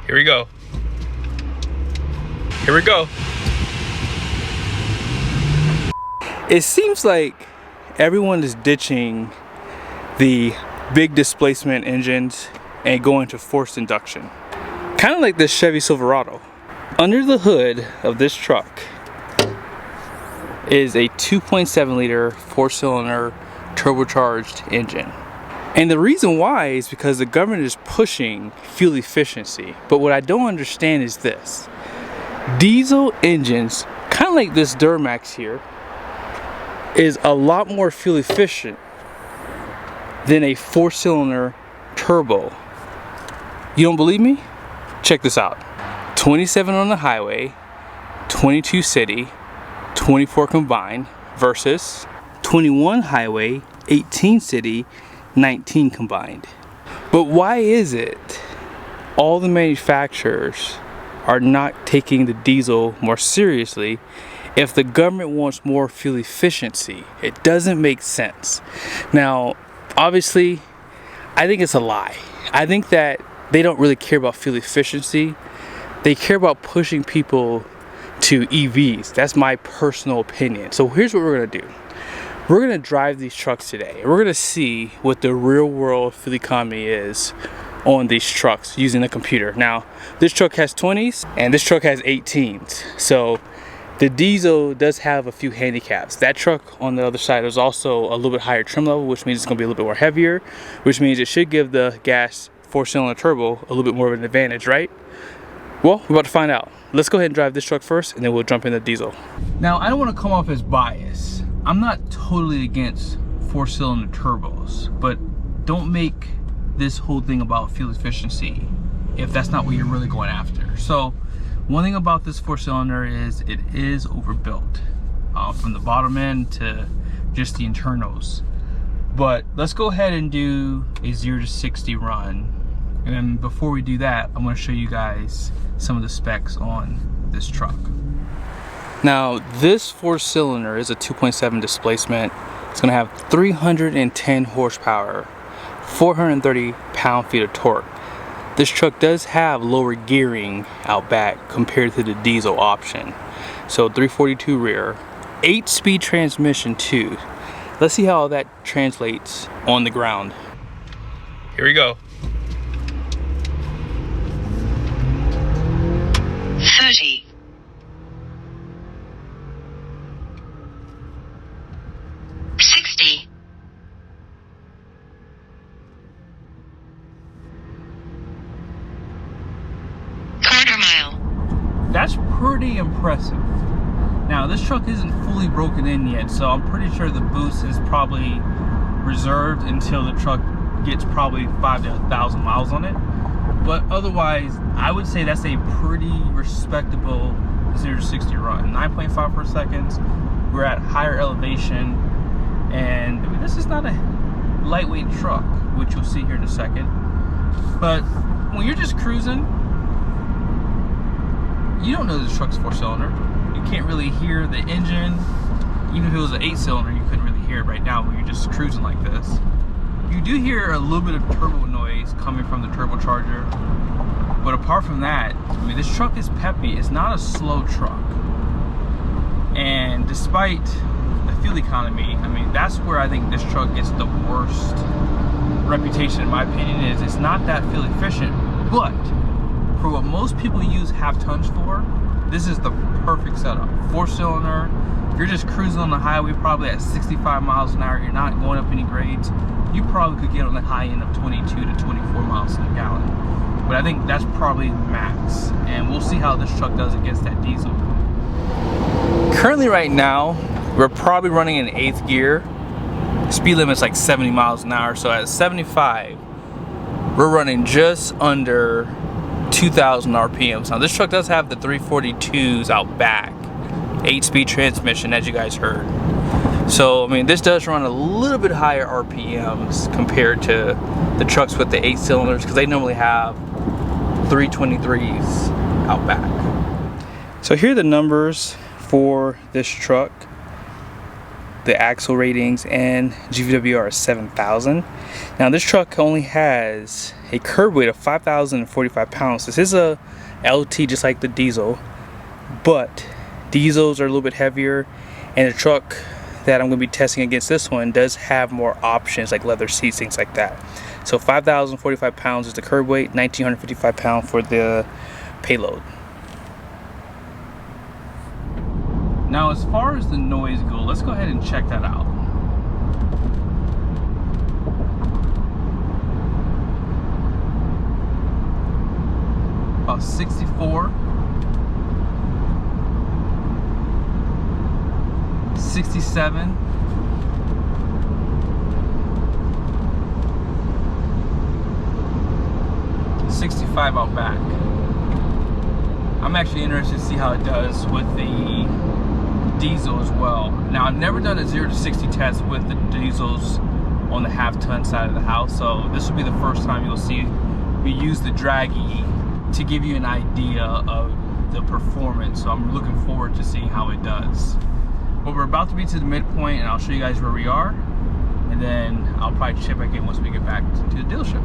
Here we go. Here we go. It seems like everyone is ditching the big displacement engines and going to forced induction. Kind of like this Chevy Silverado. Under the hood of this truck is a 2.7 liter 4-cylinder turbocharged engine. And the reason why is because the government is pushing fuel efficiency. But what I don't understand is this. Diesel engines, kind of like this Duramax here, is a lot more fuel efficient than a 4-cylinder turbo. You don't believe me? Check this out. 27 on the highway, 22 city, 24 combined versus 21 highway, 18 city, 19 combined. But why is it all the manufacturers are not taking the diesel more seriously if the government wants more fuel efficiency? It doesn't make sense. Now, obviously, I think it's a lie. I think that they don't really care about fuel efficiency. They care about pushing people to EVs. That's my personal opinion. So here's what we're gonna do. We're gonna drive these trucks today. We're gonna see what the real world fuel economy is on these trucks using a computer. Now, this truck has 20s and this truck has 18s. So the diesel does have a few handicaps. That truck on the other side is also a little bit higher trim level, which means it's gonna be a little bit more heavier, which means it should give the gas 4-cylinder turbo a little bit more of an advantage, right? Well, we're about to find out. Let's go ahead and drive this truck first and then we'll jump into diesel. Now, I don't wanna come off as biased. I'm not totally against 4-cylinder turbos, but don't make this whole thing about fuel efficiency if that's not what you're really going after. So one thing about this 4-cylinder is it is overbuilt from the bottom end to just the internals. But let's go ahead and do a 0 to 60 run, and then before we do that, I'm going to show you guys some of the specs on this truck. Now, this 4-cylinder is a 2.7 displacement. It's going to have 310 horsepower, 430 pound-feet of torque. This truck does have lower gearing out back compared to the diesel option. So 342 rear, 8-speed transmission too. Let's see how that translates on the ground. Here we go. 30. 60. 1/4 mile. That's pretty impressive. Now, this truck isn't fully broken in yet, so I'm pretty sure the boost is probably reserved until the truck gets probably 5 to 1,000 miles on it. But otherwise, I would say that's a pretty respectable 0 to 60 run. 9.5 per second. We're at higher elevation, and I mean, this is not a lightweight truck, which you'll see here in a second. But when you're just cruising, you don't know this truck's 4-cylinder. You can't really hear the engine. Even if it was an 8-cylinder, you couldn't really hear it right now when you're just cruising like this. You do hear a little bit of turbo noise coming from the turbocharger, but apart from that, I mean, this truck is peppy. It's not a slow truck. And despite the fuel economy, I mean, that's where I think this truck gets the worst reputation, in my opinion, is it's not that fuel efficient. But for what most people use half tons for, this is the perfect setup. 4-cylinder. If you're just cruising on the highway, probably at 65 miles an hour, you're not going up any grades, you probably could get on the high end of 22 to 24 miles to the gallon. But I think that's probably max, and we'll see how this truck does against that diesel. Currently right now, we're probably running in 8th gear. Speed limit's like 70 miles an hour, so at 75, we're running just under 2,000 RPMs. Now this truck does have the 342s out back, 8-speed transmission, as you guys heard. So I mean, this does run a little bit higher RPMs compared to the trucks with the 8 cylinders, because they normally have 323s out back. So here are the numbers for this truck. the axle ratings and GVWR is 7,000. Now this truck only has a curb weight of 5,045 pounds. This is a LT just like the diesel, but diesels are a little bit heavier, and the truck that I'm going to be testing against this one does have more options like leather seats, things like that. So 5,045 pounds is the curb weight, 1,955 pounds for the payload. Now as far as the noise go, let's go ahead and check that out. About 64, 67, 65 out back. I'm actually interested to see how it does with the diesel as well. Now I've never done a 0 to 60 test with the diesels on the half-ton side of the house, so this will be the first time you'll see me use the draggy to give you an idea of the performance. So I'm looking forward to seeing how it does. But we're about to be to the midpoint, and I'll show you guys where we are, and then I'll probably check back in once we get back to the dealership.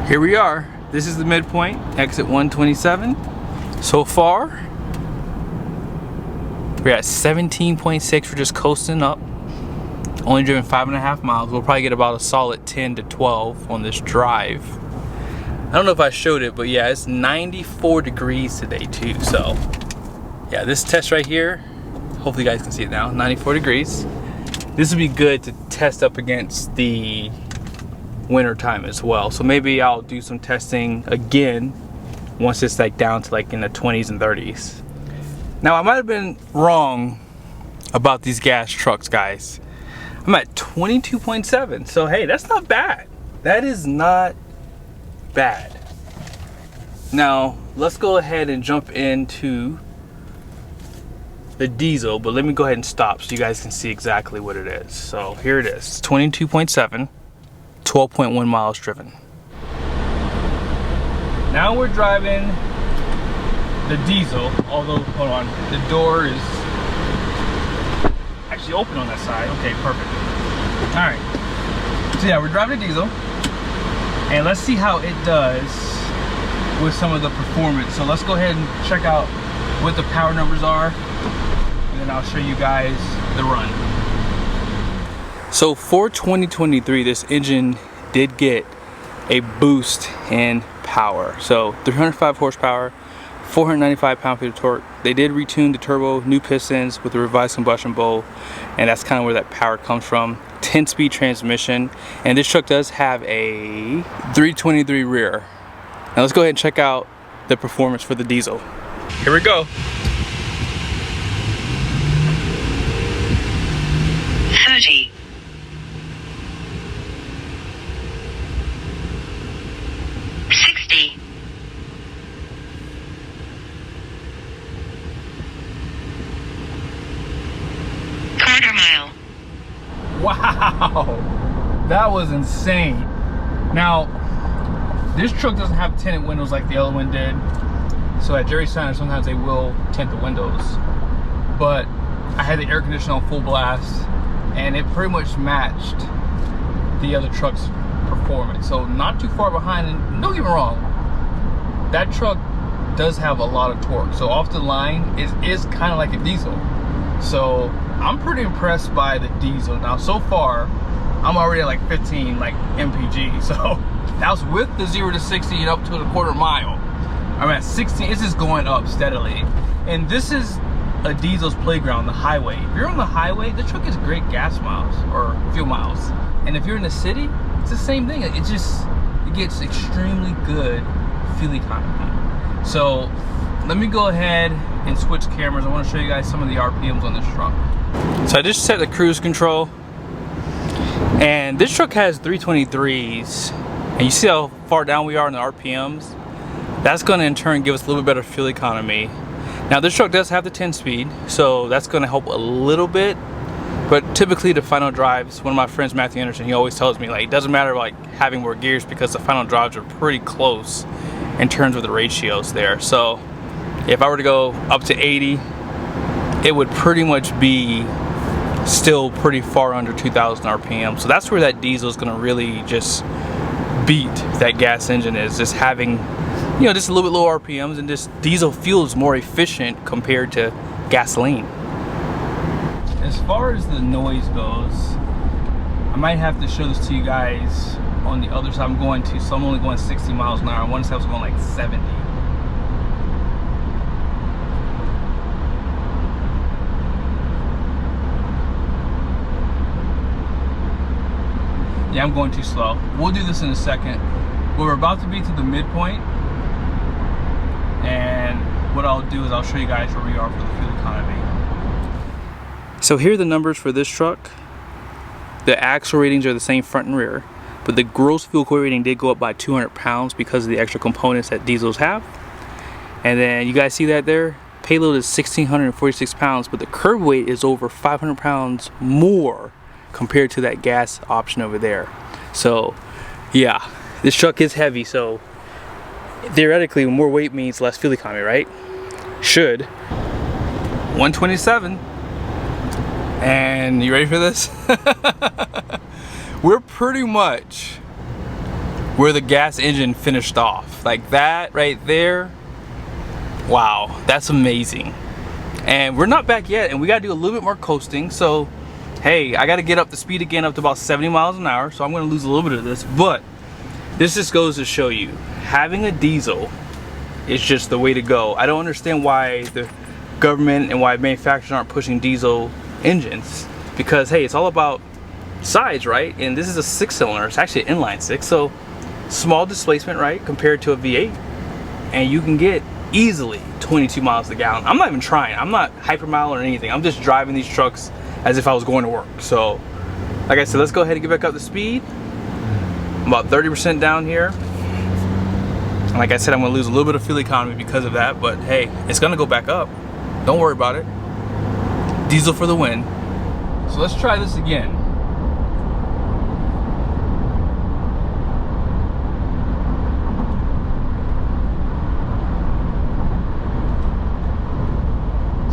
Here we are. This is the midpoint, exit 127. So far, we're at 17.6. We're just coasting up. Only driven 5.5 miles. We'll probably get about a solid 10 to 12 on this drive. I don't know if I showed it, but yeah, it's 94 degrees today too. So yeah, this test right here, hopefully you guys can see it now, 94 degrees. This would be good to test up against the winter time as well. So maybe I'll do some testing again once it's like down to like in the 20s and 30s. Now I might have been wrong about these gas trucks, guys. I'm at 22.7, so hey, that's not bad. That is not bad. Now let's go ahead and jump into the diesel, but let me go ahead and stop so you guys can see exactly what it is. So here it is, 22.7, 12.1 miles driven. Now we're driving the diesel, although, hold on, the door is actually open on that side. Okay, perfect. All right, so yeah, we're driving the diesel, and let's see how it does with some of the performance. So let's go ahead and check out what the power numbers are, and then I'll show you guys the run. So for 2023, this engine did get a boost in power. So 305 horsepower, 495 pound-feet of torque. They did retune the turbo, new pistons with a revised combustion bowl, and that's kind of where that power comes from. 10-speed transmission, and this truck does have a 323 rear. Now let's go ahead and check out the performance for the diesel. Here we go. 30. 60. 1/4 mile. Wow, that was insane. Now, this truck doesn't have tinted windows like the other one did. So at Jerry Seiner, sometimes they will tint the windows. But I had the air conditioner on full blast, and it pretty much matched the other truck's performance. So not too far behind, and don't get me wrong, that truck does have a lot of torque. So off the line, it is kind of like a diesel. So I'm pretty impressed by the diesel. Now so far, I'm already at like 15 like MPG. So that was with the 0 to 60 and up to the 1/4 mile. I'm at 16, it's just going up steadily. And this is a diesel's playground, the highway. If you're on the highway, the truck is great gas miles or fuel miles. And if you're in the city, it's the same thing. It gets extremely good fuel economy. So let me go ahead and switch cameras. I want to show you guys some of the RPMs on this truck. So I just set the cruise control, and this truck has 323s, and you see how far down we are in the RPMs. That's going to in turn give us a little bit better fuel economy. Now this truck does have the 10-speed, so that's going to help a little bit. But typically the final drives, one of my friends, Matthew Anderson, he always tells me like it doesn't matter like having more gears because the final drives are pretty close in terms of the ratios there. So if I were to go up to 80, it would pretty much be still pretty far under 2,000 RPM. So that's where that diesel is going to really just beat that gas engine, is just having, you know, just a little bit lower RPMs, and this diesel feels more efficient compared to gasoline. As far as the noise goes, I might have to show this to you guys on the other side. So I'm only going 60 miles an hour. I want to say I was going like 70. Yeah, I'm going too slow. We'll do this in a second. We're about to be to the midpoint, and what I'll do is I'll show you guys where we are for the fuel economy. So here are the numbers for this truck. The axle ratings are the same front and rear, but the gross fuel economy rating did go up by 200 pounds because of the extra components that diesels have. And then you guys see that there? Payload is 1,646 pounds, but the curb weight is over 500 pounds more compared to that gas option over there. So yeah, this truck is heavy, so theoretically more weight means less fuel economy, right? Should. 127. And you ready for this? We're pretty much where the gas engine finished off. Like that right there. Wow, that's amazing. And we're not back yet, and we gotta do a little bit more coasting. So hey, I gotta get up the speed again up to about 70 miles an hour, so I'm gonna lose a little bit of this, but this just goes to show you, having a diesel is just the way to go. I don't understand why the government and why manufacturers aren't pushing diesel engines, because hey, it's all about size, right? And this is a 6-cylinder, it's actually an inline 6, so small displacement, right, compared to a V8, and you can get easily 22 miles a gallon. I'm not even trying, I'm not hypermile or anything, I'm just driving these trucks as if I was going to work. So like I said, let's go ahead and get back up to speed. I'm about 30% down here, and like I said, I'm going to lose a little bit of fuel economy because of that, but hey, it's going to go back up, don't worry about it. Diesel for the win. So let's try this again.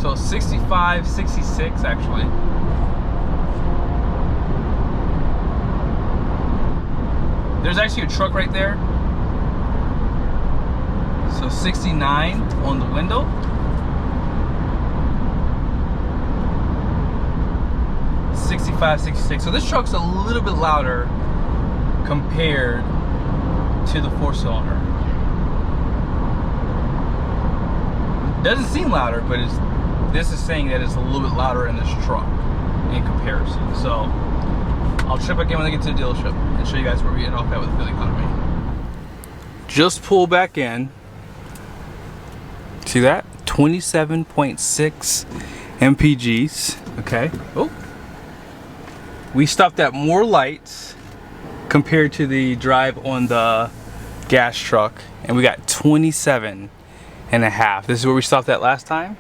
So 65, 66 actually. There's actually a truck right there. So 69 on the window. 65, 66. So this truck's a little bit louder compared to the 4-cylinder. Doesn't seem louder, but this is saying that it's a little bit louder in this truck in comparison. So I'll check back in when I get to the dealership and show you guys where we get off at with the fuel economy. Just pull back in. See that? 27.6 MPGs. Okay. Oh. We stopped at more lights compared to the drive on the gas truck, and we got 27 and a half. This is where we stopped at last time.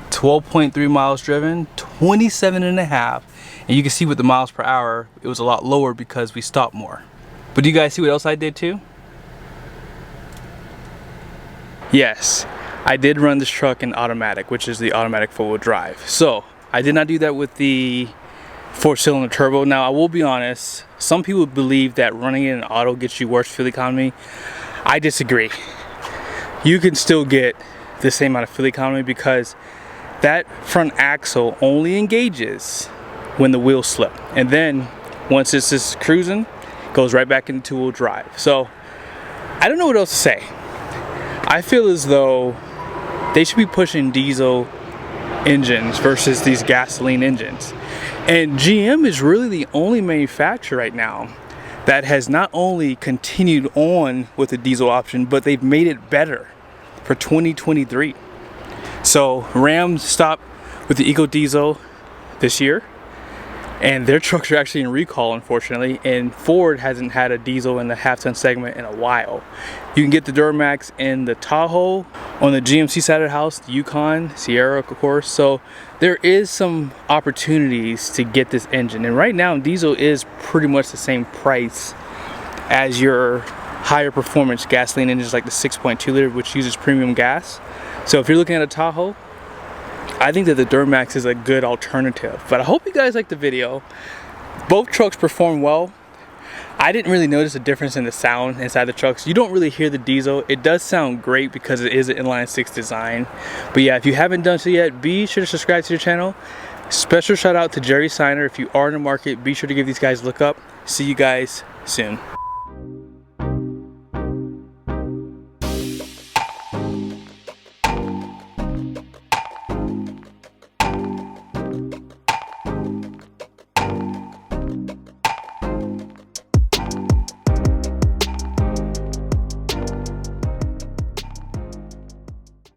12.3 miles driven, 27 and a half. And you can see with the miles per hour, it was a lot lower because we stopped more. But do you guys see what else I did too? Yes, I did run this truck in automatic, which is the automatic 4-wheel drive. So I did not do that with the 4-cylinder turbo. Now I will be honest, some people believe that running it in auto gets you worse fuel economy. I disagree. You can still get the same amount of fuel economy because that front axle only engages when the wheels slip, and then once it's just cruising, it goes right back into 2-wheel drive. So I don't know what else to say. I feel as though they should be pushing diesel engines versus these gasoline engines. And GM is really the only manufacturer right now that has not only continued on with the diesel option, but they've made it better for 2023. So Ram stopped with the Eco Diesel this year, and their trucks are actually in recall, unfortunately, and Ford hasn't had a diesel in the half-ton segment in a while. You can get the Duramax in the Tahoe, on the GMC side of the house, the Yukon, Sierra, of course. So there is some opportunities to get this engine, and right now diesel is pretty much the same price as your higher performance gasoline engines like the 6.2 liter, which uses premium gas. So if you're looking at a Tahoe, I think that the Duramax is a good alternative. But I hope you guys liked the video. Both trucks perform well. I didn't really notice a difference in the sound inside the trucks. You don't really hear the diesel. It does sound great because it is an inline 6 design. But yeah, if you haven't done so yet, be sure to subscribe to the channel. Special shout out to Seiner. If you are in the market, be sure to give these guys a look up. See you guys soon.